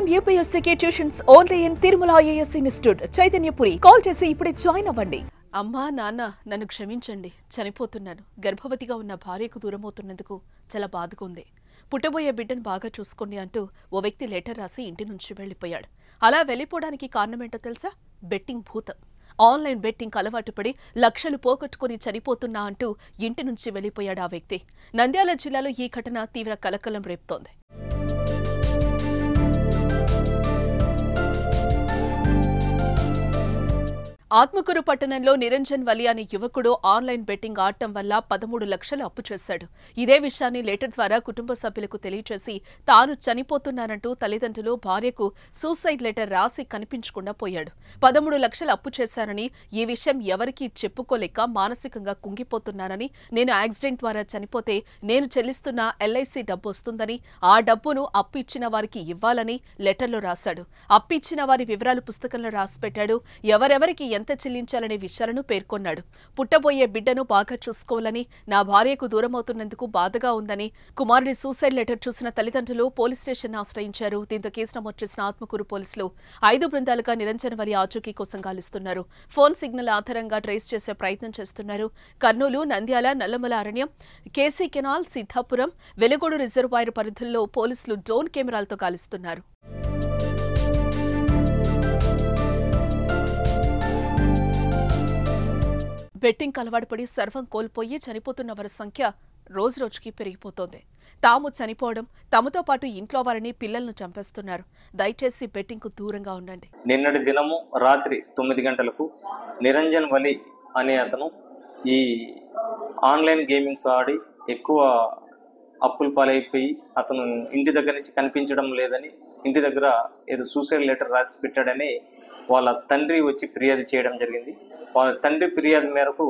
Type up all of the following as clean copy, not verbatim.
IIM UPSC tuitions only in Tirumala IAS institute Chaitanyapuri. Call చేసి ఇప్పుడే join అవ్వండి. అమ్మా నాన్న నన్ను క్షమించండి, చనిపోతున్నాను. గర్భవతిగా ఉన్న భార్యకు దూరమవుతున్నందుకు చాలా బాధగా ఉంది. పుట్టబోయే బిడ్డను బాగా చూసుకోండి అంటూ ఓ వ్యక్తి లెటర్ రాసి ఇంటి నుంచి వెళ్లిపోయాడు. అలా వెళ్లిపోవడానికి కారణమేంటో తెలుసా? బెట్టింగ్ భూతం. ఆన్లైన్ బెట్టింగ్ అలవాటు పడి లక్షలు పోగొట్టుకుని చనిపోతున్నా అంటూ ఇంటి నుంచి వెళ్లిపోయాడు ఆ వ్యక్తి. నంద్యాల జిల్లాలో ఈ ఘటన తీవ్ర కలకలం రేపుతోంది. ఆత్మకూరు పట్టణంలో నిరంజన్ వలి అనే యువకుడు ఆన్లైన్ బెట్టింగ్ ఆడటం వల్ల 13 లక్షలు అప్పు చేశాడు. ఇదే విషయాన్ని లెటర్ ద్వారా కుటుంబ సభ్యులకు తెలియచేసి తాను చనిపోతున్నానంటూ తల్లిదండ్రులు భార్యకు సూసైడ్ లెటర్ రాసి కనిపించకుండా పోయాడు. 13 లక్షలు అప్పు చేశానని, ఈ విషయం ఎవరికీ చెప్పుకోలేక మానసికంగా కుంగిపోతున్నానని, నేను యాక్సిడెంట్ ద్వారా చనిపోతే నేను చెల్లిస్తున్న LIC డబ్బు వస్తుందని, ఆ డబ్బును అప్పు ఇచ్చిన వారికి ఇవ్వాలని లెటర్లో రాశాడు. అప్పు ఇచ్చిన వారి వివరాలు పుస్తకంలో రాసిపెట్టాడు. ఎవరెవరికి ఎంత చెల్లించాలనే విషయాలను పేర్కొన్నాడు. పుట్టబోయే బిడ్డను బాగా చూసుకోవాలని, నా భార్యకు దూరమవుతున్నందుకు బాధగా ఉందని కుమారుడి సూసైడ్ లెటర్ చూసిన తల్లిదండ్రులు పోలీస్ స్టేషన్ ఆశ్రయించారు. దీంతో కేసు నమోదు చేసిన ఆత్మకూరు పోలీసులు 5 బృందాలుగా నిరంజన్ వలి ఆచూకీ కోసం గాలిస్తున్నారు. ఫోన్ సిగ్నల్ ఆధారంగా ట్రేస్ చేసే ప్రయత్నం చేస్తున్నారు. కర్నూలు, నంద్యాల, నల్లమల అరణ్యం, KC canal, Siddhapuram, Velugodu reservoir పరిధుల్లో పోలీసులు డ్రోన్ కెమెరాలతో గాలిస్తున్నారు. బెట్టింగ్ అలవాటుపడి సర్వం కోల్పోయి చనిపోతున్న వారి సంఖ్య రోజురోజుకి పెరిగిపోతోంది. తాము చనిపోవడం, తమతో పాటు ఇంట్లో వారిని, పిల్లలను చంపేస్తున్నారు. దయచేసి బెట్టింగ్ కు దూరంగా ఉండండి. నిన్నటి దినము రాత్రి 9 గంటలకు నిరంజన్ వలి అనే అతను ఈ ఆన్లైన్ గేమింగ్స్ ఆడి ఎక్కువ అప్పులు పాలైపోయి అతను ఇంటి దగ్గర నుంచి కనిపించడం లేదని, ఇంటి దగ్గర ఏదో సూసైడ్ లెటర్ రాసి పెట్టాడని వాళ్ళ తండ్రి వచ్చి ఫిర్యాదు చేయడం జరిగింది. వాళ్ళ తండ్రి ఫిర్యాదు మేరకు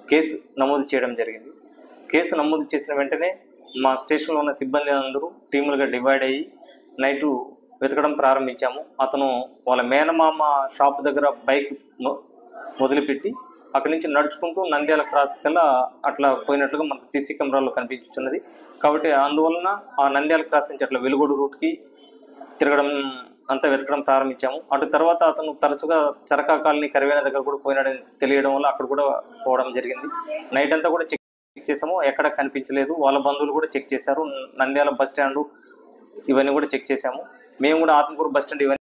కేసు నమోదు చేయడం జరిగింది. కేసు నమోదు చేసిన వెంటనే మా స్టేషన్లో ఉన్న సిబ్బంది అందరూ టీములుగా డివైడ్ అయ్యి నైటు వెతకడం ప్రారంభించాము. అతను వాళ్ళ మేనమామ షాప్ దగ్గర బైక్ మొదలుపెట్టి అక్కడి నుంచి నడుచుకుంటూ నంద్యాల క్రాస్ కల్లా అట్లా పోయినట్లుగా మనకు సీసీ కెమెరాలో కనిపించున్నది. కాబట్టి అందువలన ఆ నంద్యాల క్రాస్ నుంచి అట్లా వెలుగోడు రూట్కి తిరగడం అంతా వెతకడం ప్రారంభించాము. అటు తర్వాత అతను తరచుగా చరకా కాలనీ కరివేన దగ్గర కూడా పోయినాడని తెలియడం వల్ల అక్కడ కూడా పోవడం జరిగింది. నైట్ అంతా కూడా చెక్ చేసాము, ఎక్కడ కనిపించలేదు. వాళ్ళ బంధువులు కూడా చెక్ చేశారు. నంద్యాల బస్ స్టాండ్ ఇవన్నీ కూడా చెక్ చేశాము. మేము కూడా ఆత్మకూరు బస్ స్టాండ్ ఇవన్నీ